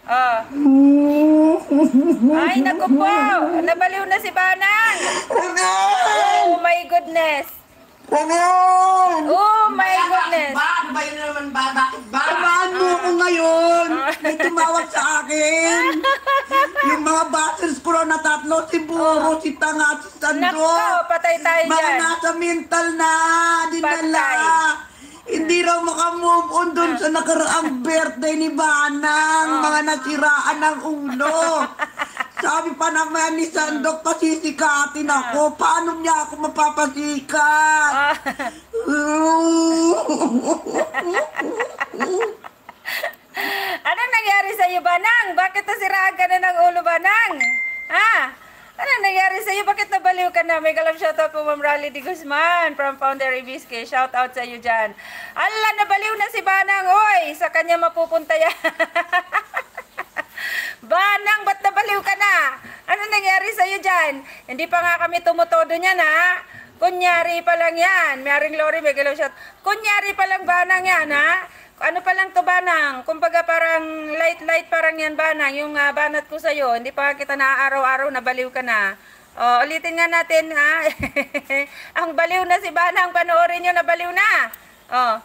Oh. Ay, naku po. Nabaliw na si Banang. Oh my goodness. Ganon! Oh my goodness. Ba? Ano ba yun naman ba? Bakit ba? Tamaan mo ko ngayon! May tumawag sa akin! Yung mga buses ko na tatlo, si Buro, si Tanga, at si Sando. Nako, patay tayo Mga dyan. nasa mental na, dinala. Patay. Hindi raw makamove on doon sa nakaraang birthday ni Banang. Mga nasiraan ng ulo. Sabi pa naman ni Sandok, pasisikatin ako. Paano niya ako mapapasikat? Anong nangyari sa iyo, Banang? Bakit nasiraan ka na ng ulo, Banang? Ha? Anong nangyari sa iyo? Bakit nabaliw ka na? May galang shoutout po, Ma'am Rally Di Guzman from Founder Ibisque. Shoutout sa iyo dyan. Ala, nabaliw na si Banang. Oy, sa kanya mapupunta yan. Banang, ba't nabaliw ka na? Anong nangyari sa iyo dyan? Hindi pa nga kami tumutodo niyan, ha? Kunyari pa lang yan. Maring Lori, may galang shoutout. Kunyari pa lang, Banang yan, ha? Ano pa lang to, Banang? Kumbaga parang light parang yan, Banang. Yung banat ko sa'yo, hindi pa kita na araw-araw, nabaliw ka na. O, ulitin nga natin, ha? Ang baliw na si Banang, panoorin nyo, nabaliw na. O.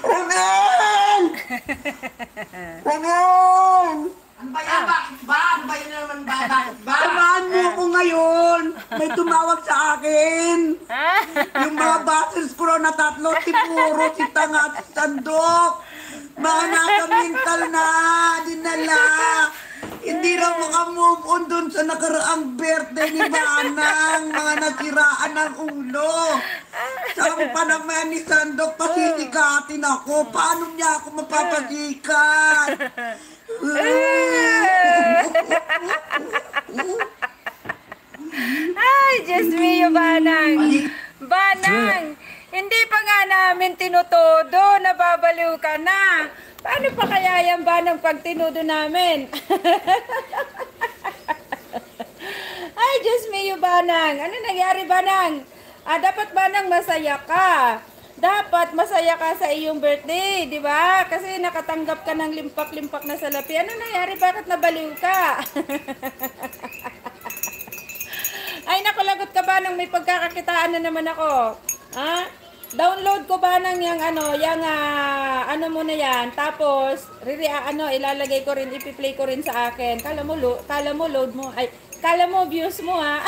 Ganon! Ganon! Ano ba yan? Bakit ba? Ano ba yun naman ba? Bakit ba? Tamaan mo ko ngayon! May tumawag sa akin! Yung mga buses ko na tatlo, si Buro, si Tanga, at si Sandok. Mga nasa mental na, dinala. Hindi raw makamove on doon sa nakaraang birthday ni Banang. Mga nasiraan ng ulo. Sabi pa naman ni Sandok, pasisikatin ako. Paano niya ako mapapasikat? Ay, Diyos mio, Banang. Banang, hindi pa nga namin tinutodo, nababaliw ka na. Paano pa kaya yan, Banang, pag tinudo namin? Ay, Diyos mio, Banang. Ano nangyari, Banang? Dapat, Banang, masaya ka. Dapat masaya ka sa iyong birthday, di ba? Kasi nakatanggap ka ng limpak-limpak na salapi. Ano nangyari? Bakit nabaliw ka? Ay, nakalagot ka ba nang may pagkakakitaan na naman ako? Ha? Download ko ba nang yung ano mo na yan. Tapos, ilalagay ko rin, ipi-play ko rin sa akin. Kala mo load mo. Ay, kala mo views mo, ha?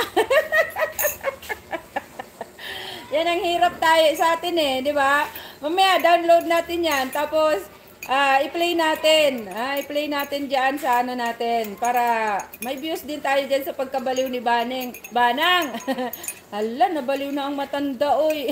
Yan ang hirap tayo sa atin eh, di ba? Mamaya, download natin yan. Tapos, i-play natin. I-play natin dyan sa ano natin. Para may views din tayo dyan sa pagkabaliw ni Banang. Hala, nabaliw na ang matanda, oy.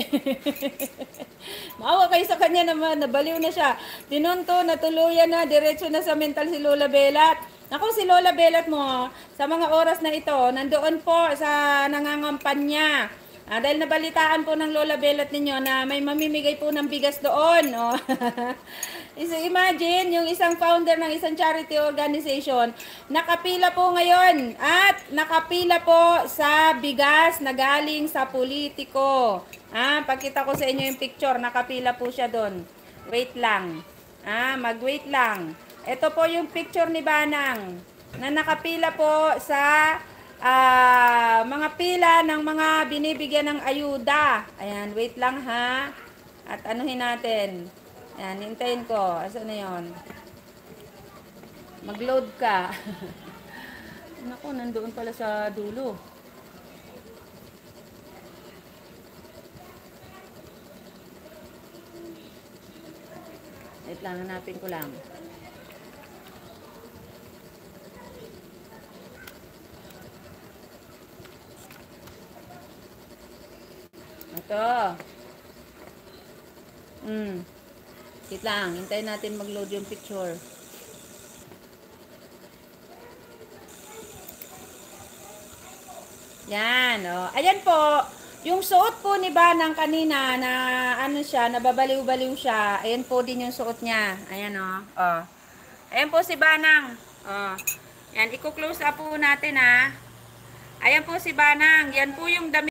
Maawa kayo sa kanya naman, nabaliw na siya. Tinunto, natuluyan na, diretso na sa mental si Lola Belat. Ako si Lola Belat mo, sa mga oras na ito, nandoon po sa nangangampanya. Dahil nabalitaan po ng Lola Belat ninyo na may mamimigay po ng bigas doon. Oh. So imagine, yung isang founder ng isang charity organization, nakapila po ngayon at nakapila po sa bigas na galing sa politiko. Pagkita ko sa inyo yung picture, nakapila po siya doon. Wait lang. Mag-wait lang. Ito po yung picture ni Banang na nakapila po sa mga pila ng mga binibigyan ng ayuda. Ayan, wait lang ha. At anuhin natin. Ayan, hintayin ko. Asan na yun? Mag-load ka. Naku, nandoon pala sa dulo. Wait lang, hanapin ko lang. Ito. Wait lang, hintayin natin mag-load yung picture. Yan, oh. Ayan po, yung suot po ni Banang kanina na ano siya, nababaliw-baliw siya. Ayan po din yung suot niya. Ayan, oh. Oh. Ayan po si Banang. Oh. Yan, i-close up po natin, ha. Ayan po si Banang. Yan po yung damit.